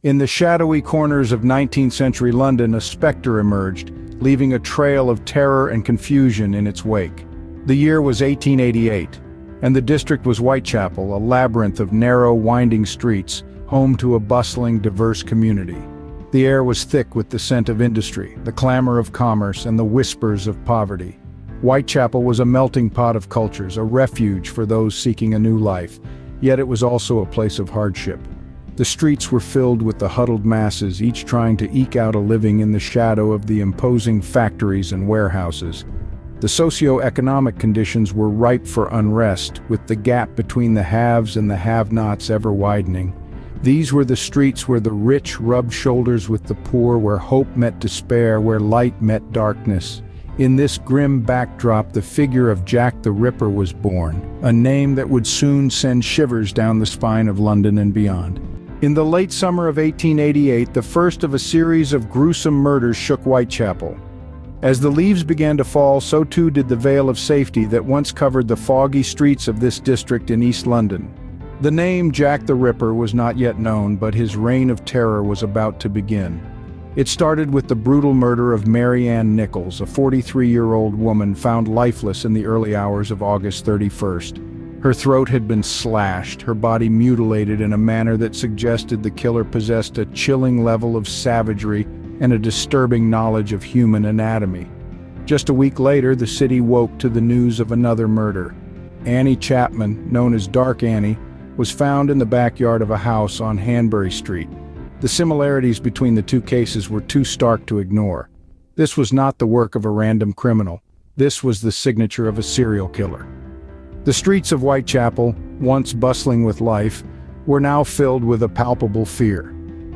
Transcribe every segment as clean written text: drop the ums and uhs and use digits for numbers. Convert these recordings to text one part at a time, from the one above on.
In the shadowy corners of 19th century London, a spectre emerged, leaving a trail of terror and confusion in its wake. The year was 1888, and the district was Whitechapel, a labyrinth of narrow, winding streets, home to a bustling, diverse community. The air was thick with the scent of industry, the clamor of commerce, and the whispers of poverty. Whitechapel was a melting pot of cultures, a refuge for those seeking a new life, yet it was also a place of hardship. The streets were filled with the huddled masses, each trying to eke out a living in the shadow of the imposing factories and warehouses. The socio-economic conditions were ripe for unrest, with the gap between the haves and the have-nots ever widening. These were the streets where the rich rubbed shoulders with the poor, where hope met despair, where light met darkness. In this grim backdrop, the figure of Jack the Ripper was born, a name that would soon send shivers down the spine of London and beyond. In the late summer of 1888, the first of a series of gruesome murders shook Whitechapel. As the leaves began to fall, so too did the veil of safety that once covered the foggy streets of this district in East London. The name Jack the Ripper was not yet known, but his reign of terror was about to begin. It started with the brutal murder of Mary Ann Nichols, a 43-year-old woman found lifeless in the early hours of August 31st. Her throat had been slashed, her body mutilated in a manner that suggested the killer possessed a chilling level of savagery and a disturbing knowledge of human anatomy. Just a week later, the city woke to the news of another murder. Annie Chapman, known as Dark Annie, was found in the backyard of a house on Hanbury Street. The similarities between the two cases were too stark to ignore. This was not the work of a random criminal. This was the signature of a serial killer. The streets of Whitechapel, once bustling with life, were now filled with a palpable fear.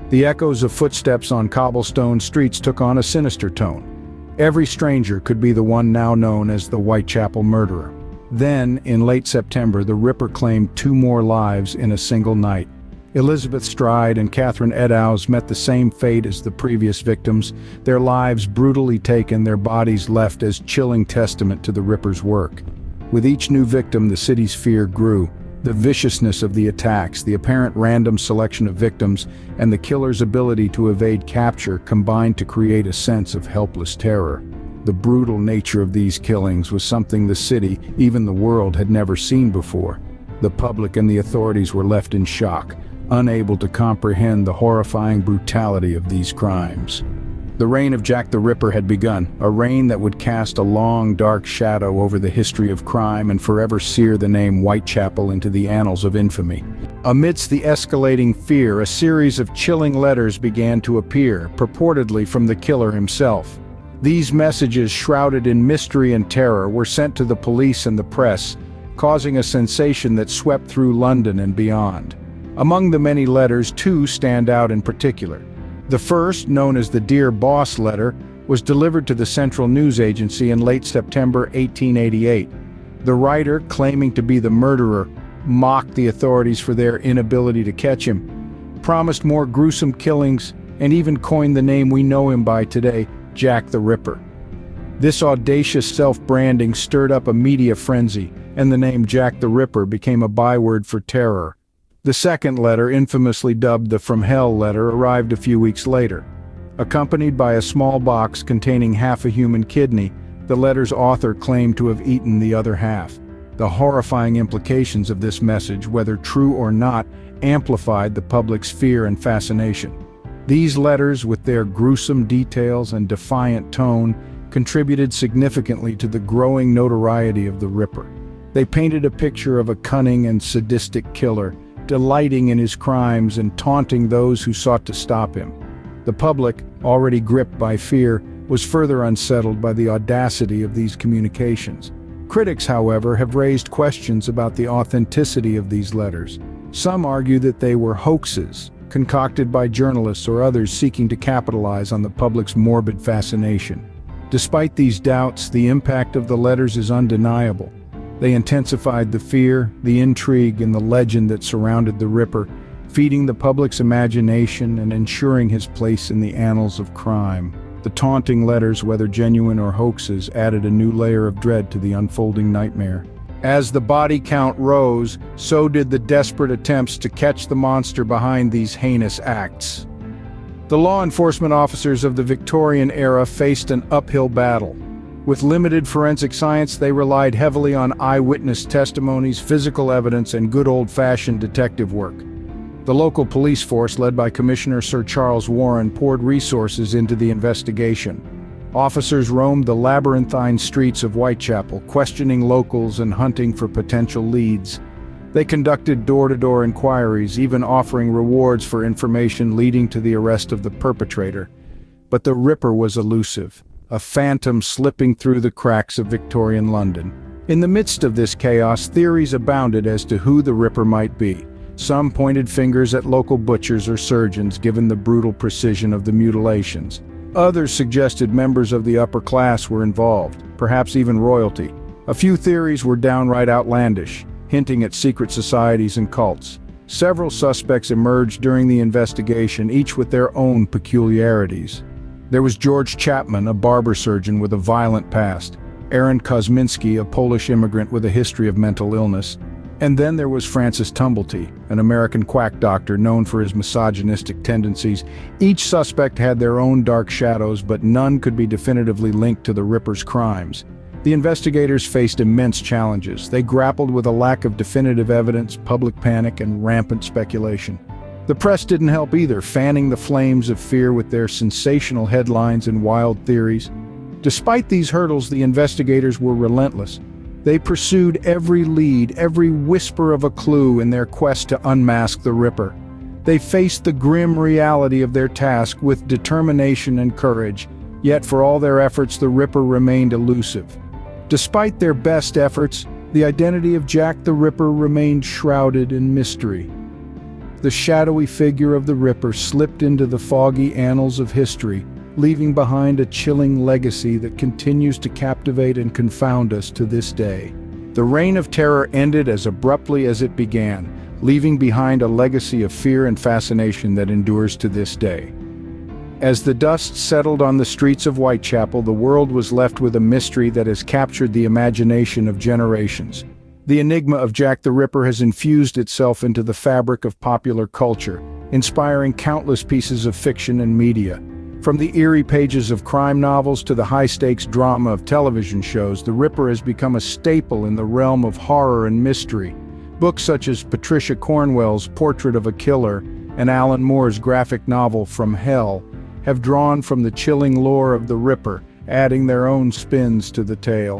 The echoes of footsteps on cobblestone streets took on a sinister tone. Every stranger could be the one now known as the Whitechapel murderer. Then, in late September, the Ripper claimed 2 more lives in a single night. Elizabeth Stride and Catherine Eddowes met the same fate as the previous victims, their lives brutally taken, their bodies left as chilling testament to the Ripper's work. With each new victim, the city's fear grew. The viciousness of the attacks, the apparent random selection of victims, and the killer's ability to evade capture combined to create a sense of helpless terror. The brutal nature of these killings was something the city, even the world, had never seen before. The public and the authorities were left in shock, unable to comprehend the horrifying brutality of these crimes. The reign of Jack the Ripper had begun, a reign that would cast a long, dark shadow over the history of crime and forever sear the name Whitechapel into the annals of infamy. Amidst the escalating fear, a series of chilling letters began to appear, purportedly from the killer himself. These messages, shrouded in mystery and terror, were sent to the police and the press, causing a sensation that swept through London and beyond. Among the many letters, 2 stand out in particular. The first, known as the Dear Boss letter, was delivered to the Central News Agency in late September 1888. The writer, claiming to be the murderer, mocked the authorities for their inability to catch him, promised more gruesome killings, and even coined the name we know him by today, Jack the Ripper. This audacious self-branding stirred up a media frenzy, and the name Jack the Ripper became a byword for terror. The second letter, infamously dubbed the From Hell letter, arrived a few weeks later. Accompanied by a small box containing half a human kidney, the letter's author claimed to have eaten the other half. The horrifying implications of this message, whether true or not, amplified the public's fear and fascination. These letters, with their gruesome details and defiant tone, contributed significantly to the growing notoriety of the Ripper. They painted a picture of a cunning and sadistic killer, delighting in his crimes and taunting those who sought to stop him. The public, already gripped by fear, was further unsettled by the audacity of these communications. Critics, however, have raised questions about the authenticity of these letters. Some argue that they were hoaxes, concocted by journalists or others seeking to capitalize on the public's morbid fascination. Despite these doubts, the impact of the letters is undeniable. They intensified the fear, the intrigue, and the legend that surrounded the Ripper, feeding the public's imagination and ensuring his place in the annals of crime. The taunting letters, whether genuine or hoaxes, added a new layer of dread to the unfolding nightmare. As the body count rose, so did the desperate attempts to catch the monster behind these heinous acts. The law enforcement officers of the Victorian era faced an uphill battle. With limited forensic science, they relied heavily on eyewitness testimonies, physical evidence, and good old-fashioned detective work. The local police force, led by Commissioner Sir Charles Warren, poured resources into the investigation. Officers roamed the labyrinthine streets of Whitechapel, questioning locals and hunting for potential leads. They conducted door-to-door inquiries, even offering rewards for information leading to the arrest of the perpetrator. But the Ripper was elusive, a phantom slipping through the cracks of Victorian London. In the midst of this chaos, theories abounded as to who the Ripper might be. Some pointed fingers at local butchers or surgeons, given the brutal precision of the mutilations. Others suggested members of the upper class were involved, perhaps even royalty. A few theories were downright outlandish, hinting at secret societies and cults. Several suspects emerged during the investigation, each with their own peculiarities. There was George Chapman, a barber surgeon with a violent past, Aaron Kosminski, a Polish immigrant with a history of mental illness, and then there was Francis Tumblety, an American quack doctor known for his misogynistic tendencies. Each suspect had their own dark shadows, but none could be definitively linked to the Ripper's crimes. The investigators faced immense challenges. They grappled with a lack of definitive evidence, public panic, and rampant speculation. The press didn't help either, fanning the flames of fear with their sensational headlines and wild theories. Despite these hurdles, the investigators were relentless. They pursued every lead, every whisper of a clue in their quest to unmask the Ripper. They faced the grim reality of their task with determination and courage, yet for all their efforts, the Ripper remained elusive. Despite their best efforts, the identity of Jack the Ripper remained shrouded in mystery. The shadowy figure of the Ripper slipped into the foggy annals of history, leaving behind a chilling legacy that continues to captivate and confound us to this day. The Reign of Terror ended as abruptly as it began, leaving behind a legacy of fear and fascination that endures to this day. As the dust settled on the streets of Whitechapel, the world was left with a mystery that has captured the imagination of generations. The enigma of Jack the Ripper has infused itself into the fabric of popular culture, inspiring countless pieces of fiction and media. From the eerie pages of crime novels to the high-stakes drama of television shows, the Ripper has become a staple in the realm of horror and mystery. Books such as Patricia Cornwell's Portrait of a Killer and Alan Moore's graphic novel From Hell have drawn from the chilling lore of the Ripper, adding their own spins to the tale.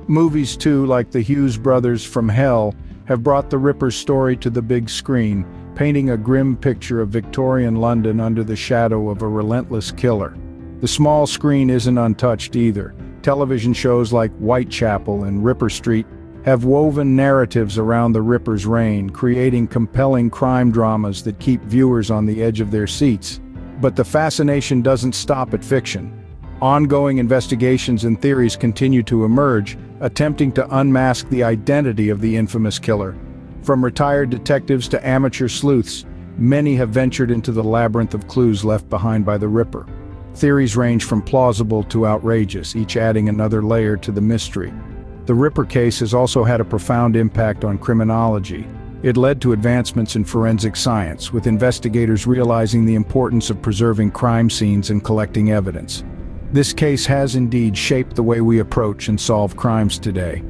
Movies, too, like the Hughes brothers' From Hell, have brought the Ripper's story to the big screen, painting a grim picture of Victorian London under the shadow of a relentless killer. The small screen isn't untouched either. Television shows like Whitechapel and Ripper Street have woven narratives around the Ripper's reign, creating compelling crime dramas that keep viewers on the edge of their seats. But the fascination doesn't stop at fiction. Ongoing investigations and theories continue to emerge, attempting to unmask the identity of the infamous killer. From retired detectives to amateur sleuths, many have ventured into the labyrinth of clues left behind by the Ripper. Theories range from plausible to outrageous, each adding another layer to the mystery. The Ripper case has also had a profound impact on criminology. It led to advancements in forensic science, with investigators realizing the importance of preserving crime scenes and collecting evidence. This case has indeed shaped the way we approach and solve crimes today.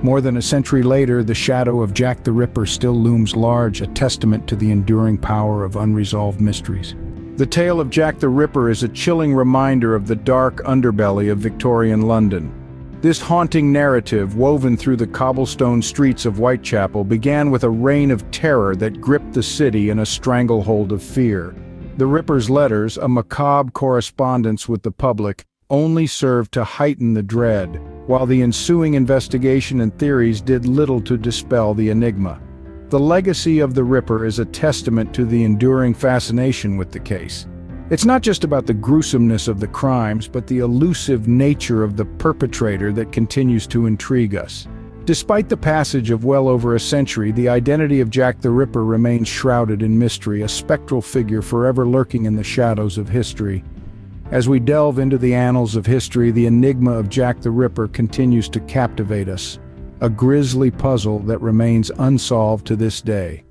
More than a century later, the shadow of Jack the Ripper still looms large, a testament to the enduring power of unresolved mysteries. The tale of Jack the Ripper is a chilling reminder of the dark underbelly of Victorian London. This haunting narrative, woven through the cobblestone streets of Whitechapel, began with a reign of terror that gripped the city in a stranglehold of fear. The Ripper's letters, a macabre correspondence with the public, only served to heighten the dread, while the ensuing investigation and theories did little to dispel the enigma. The legacy of the Ripper is a testament to the enduring fascination with the case. It's not just about the gruesomeness of the crimes, but the elusive nature of the perpetrator that continues to intrigue us. Despite the passage of well over a century, the identity of Jack the Ripper remains shrouded in mystery, a spectral figure forever lurking in the shadows of history. As we delve into the annals of history, the enigma of Jack the Ripper continues to captivate us, a grisly puzzle that remains unsolved to this day.